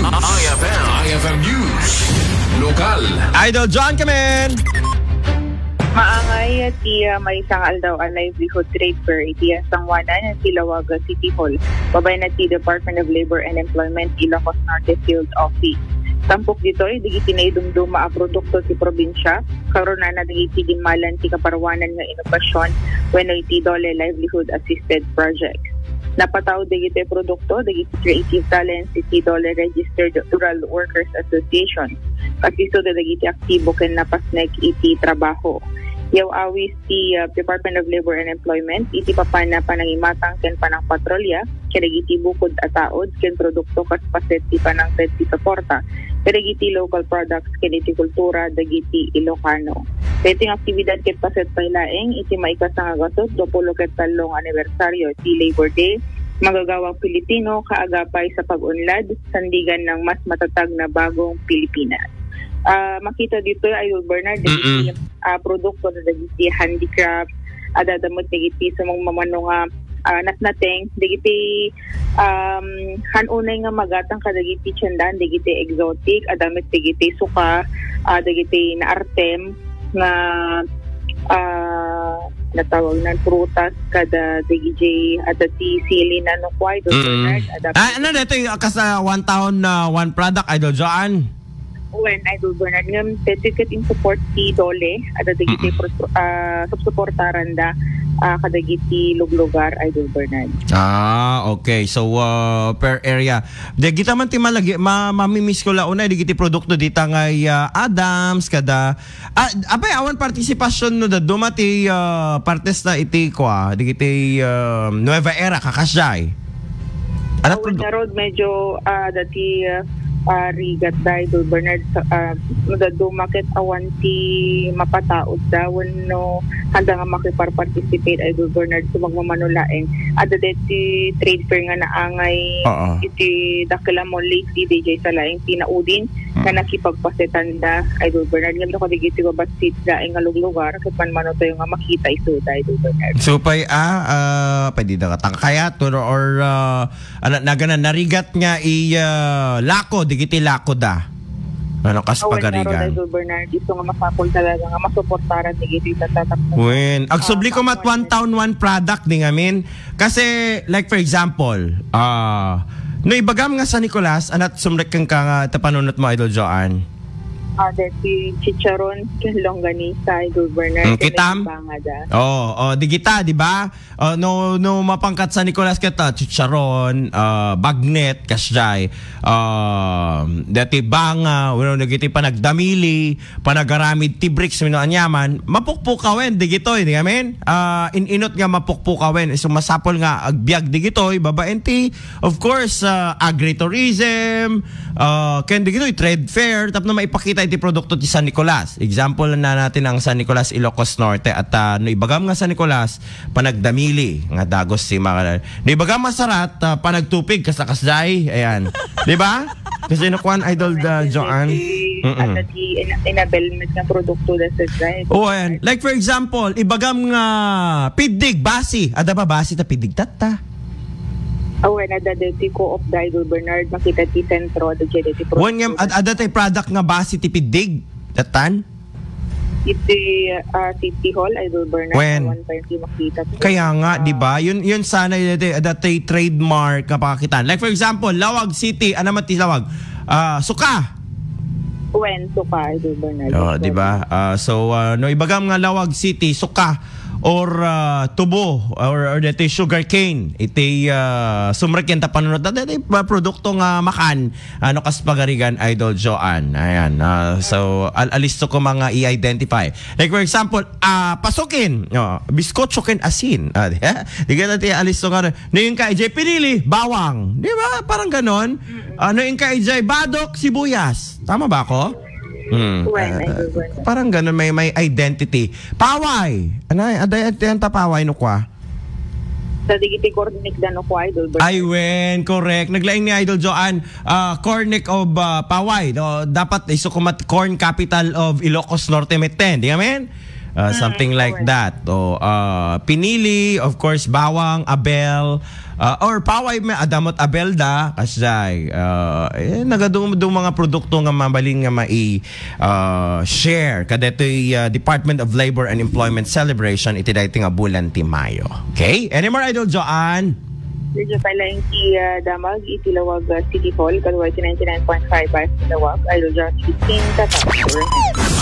IFM News. Lokal. Idol John Kamen. Maangay at may sangal daw ang livelihood trade fair iti sangwanan ng Tilawaga City Hall. Babay na ti Department of Labor and Employment Ilocos Norte Field Office. Tampok dito'y digiti na idumduma a produkto ti probinsya, karon na digiti dimalan ti kaparwanan nga inobasyon wenno iti DOLE Livelihood Assisted Project. Napataw digiti produkto digiti Creative Talents iti DOLE Registered Rural Workers Association. Kasiso digiti aktibo ken napasnek iti trabaho. Yaw awis ti Department of Labor and Employment iti papana panangimatang ken panang patrolya kirigiti bukod ataod ken produkto kas paset ti panang ted ti suporta kirigiti local products ken iti kultura dagiti Ilocano. Dating aktibidad ken paset paylaeng iti maikasangagasot 20 ket 3 anibersaryo ti Labor Day magagawang Pilipino kaagapay sa pag-unlad sandigan ng mas matatag na bagong Pilipinas. Makita dito ay Bernard dagiti produkto na dagiti handicraft adadamot dagiti sa mga mamano nga natnateng dagiti hanunay nga magatang kadagiti tiyandan dagiti exotic adamit dagiti suka dagiti na artem nga natawag ng prutas kada dagiti adati sili na no kway Bernard ano dito yung kasa one town one product Idol John? When Idol Bernard ngam ticket in support ti DOLE ada dagiti subsuportaran da kadagiti luglugar Idol Bernard. Okay. So per area. Dagiti man ti malagi mamimiss ko launa dagiti produkto dita ngay Adams kada apay awan partisipasyon no da dumati partes na iti kwa dagiti Nueva Era kakasay. Ano road medyo dati rigat da Idol Bernard dumakit awan ti mapataod da no handa nga makiparparticipate Idol Bernard sa magmamanulaeng ada ti trade fair nga naangay iti dakila mo late di DJ sa laing tinaudin nga nakipagpasetan da Idol Bernard ngam ko digiti ko basit da nga lugar ket man tayo nga makita isu da Idol Bernard supay pwede da katangkayat or nagana narigat nga lako digiti lako da ano kas pagarigan Idol Bernard iso nga masapol talaga nga masuportaran digiti tatatak when agsubli ko mat one town one product ni ngamin kasi like for example no ibagam nga sa Nicolas anat sumrek kang ka tapanunot mo Idol Joan dati chicharon ken longganisa Idol Bernard kitam digita di ba no mapangkat sa Nicolas kita chicharon bagnet kasjay dati banga wala nagiti panagdamili panagaramid ti bricks mino anyaman mapukpukawen digitoy di amen inot nga mapukpukawen so masapol nga agbiag digitoy babaen ti of course agritourism ken digitoy trade fair tapno maipakita iti produkto ti San Nicolas. Example na natin ang San Nicolas Ilocos Norte at no ibagam nga San Nicolas panagdamili nga dagos si mga no ibagam masarat panagtupig kasakasday ayan. Di ba? Kasi nakuan Idol Joan. At inabel nga produkto da sa side. Ayan. Like for example, ibagam nga pidig basi. Ada ba basi ta pidig tata? Na dati ko of Idol Bernard makita ti sentro da ti product. Wan nga adate product nga basi ti pidig datan? Iti City Hall Idol Bernard one time makita. Kaya nga di ba? Yun sana dati trademark nga pakakitaan. Like for example, Lawag City, ano man ti Lawag? Suka. Suka Idol Bernard. Di ba? So no ibagam nga Lawag City, suka or tubo or dati sugar cane iti sumrek yan tapanunod dati produkto nga makan ano kas pagarigan Idol Joan ayan so alisto ko mga i-identify like for example pasukin biskotso ken asin di ka dati alisto nga no yung ka ijay pinili bawang di ba parang ganon no yung ka ijay badok sibuyas tama ba ako? Parang ganun may identity. Paway. Ano aday ta paway no kwa? Sa digiti cornic da no kwa Idol Bernard. Ay wen correct. Naglaing ni Idol Joan cornic of Paway. No, dapat isukumat corn capital of Ilocos Norte Meten. Di amen? something like that. O pinili, of course, bawang, abel, or paway may adamot abelda kasay nagadung mga produkto nga mabalin nga share kadetoy Department of Labor and Employment celebration iti dayti nga bulan ti Mayo. Okay? Any more, Idol Joanne? Medyo pala yung Damag, Itilawag City Hall, Kaluway 99.5 Tilawag, Idol John 15, Tatak.